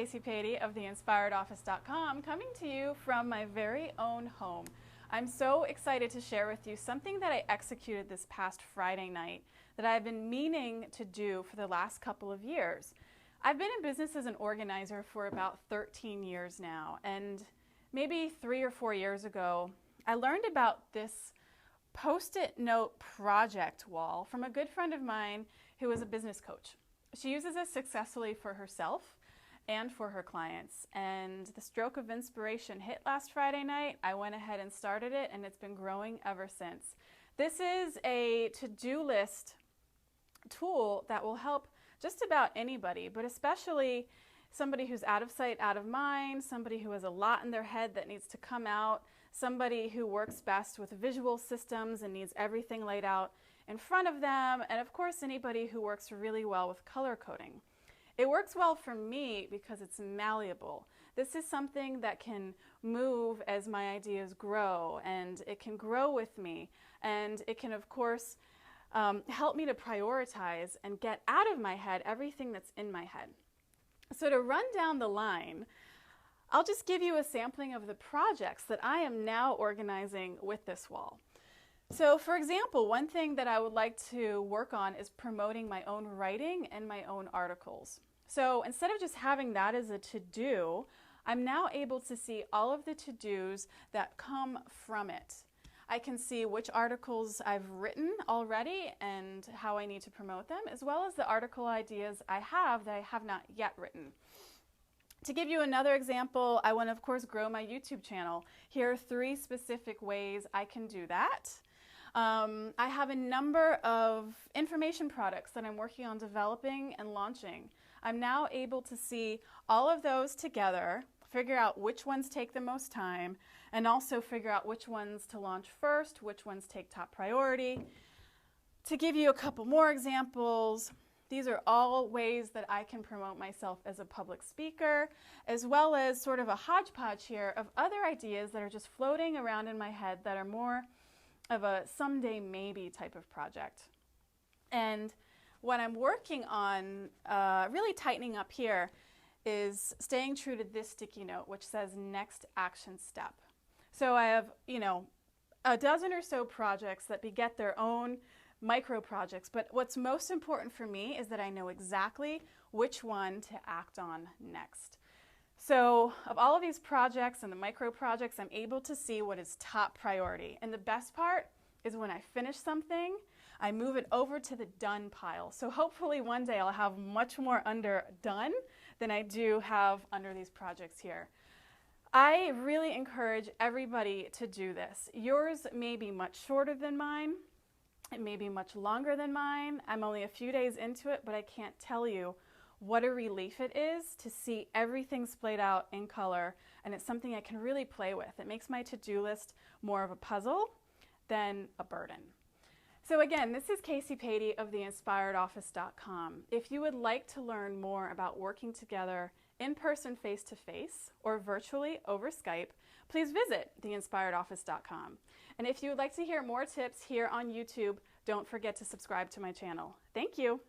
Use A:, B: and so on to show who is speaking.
A: Kacy Paide of theinspiredoffice.com, coming to you from my very own home. I'm so excited to share with you something that I executed this past Friday night that I've been meaning to do for the last couple of years. I've been in business as an organizer for about 13 years now, and maybe 3 or 4 years ago, I learned about this Post-it note project wall from a good friend of mine who is a business coach. She uses it successfully for herself and for her clients. And the stroke of inspiration hit last Friday night. I went ahead and started it, and it's been growing ever since. This is a to-do list tool that will help just about anybody, but especially somebody who's out of sight, out of mind, somebody who has a lot in their head that needs to come out, somebody who works best with visual systems and needs everything laid out in front of them, and of course anybody who works really well with color coding. It works well for me because it's malleable. This is something that can move as my ideas grow, and it can grow with me, and it can of course help me to prioritize and get out of my head everything that's in my head. So to run down the line, I'll just give you a sampling of the projects that I am now organizing with this wall. So for example, one thing that I would like to work on is promoting my own writing and my own articles. So instead of just having that as a to-do, I'm now able to see all of the to-dos that come from it. I can see which articles I've written already and how I need to promote them, as well as the article ideas I have that I have not yet written. To give you another example, I want to, of course, grow my YouTube channel. Here are 3 specific ways I can do that. I have a number of information products that I'm working on developing and launching. I'm now able to see all of those together, figure out which ones take the most time, and also figure out which ones to launch first, which ones take top priority. To give you a couple more examples, these are all ways that I can promote myself as a public speaker, as well as sort of a hodgepodge here of other ideas that are just floating around in my head that are more of a someday maybe type of project. And what I'm working on, really tightening up here, is staying true to this sticky note, which says next action step. So I have, a dozen or so projects that beget their own micro projects, but what's most important for me is that I know exactly which one to act on next. So of all of these projects and the micro projects, I'm able to see what is top priority. And the best part is when I finish something, I move it over to the done pile. So hopefully one day I'll have much more under done than I do have under these projects here. I really encourage everybody to do this. Yours may be much shorter than mine. It may be much longer than mine. I'm only a few days into it, but I can't tell you what a relief it is to see everything splayed out in color, and it's something I can really play with. It makes my to-do list more of a puzzle than a burden. So again, this is Kacy Paide of theinspiredoffice.com. If you would like to learn more about working together in person, face-to-face, or virtually over Skype, please visit theinspiredoffice.com. And if you would like to hear more tips here on YouTube, don't forget to subscribe to my channel. Thank you.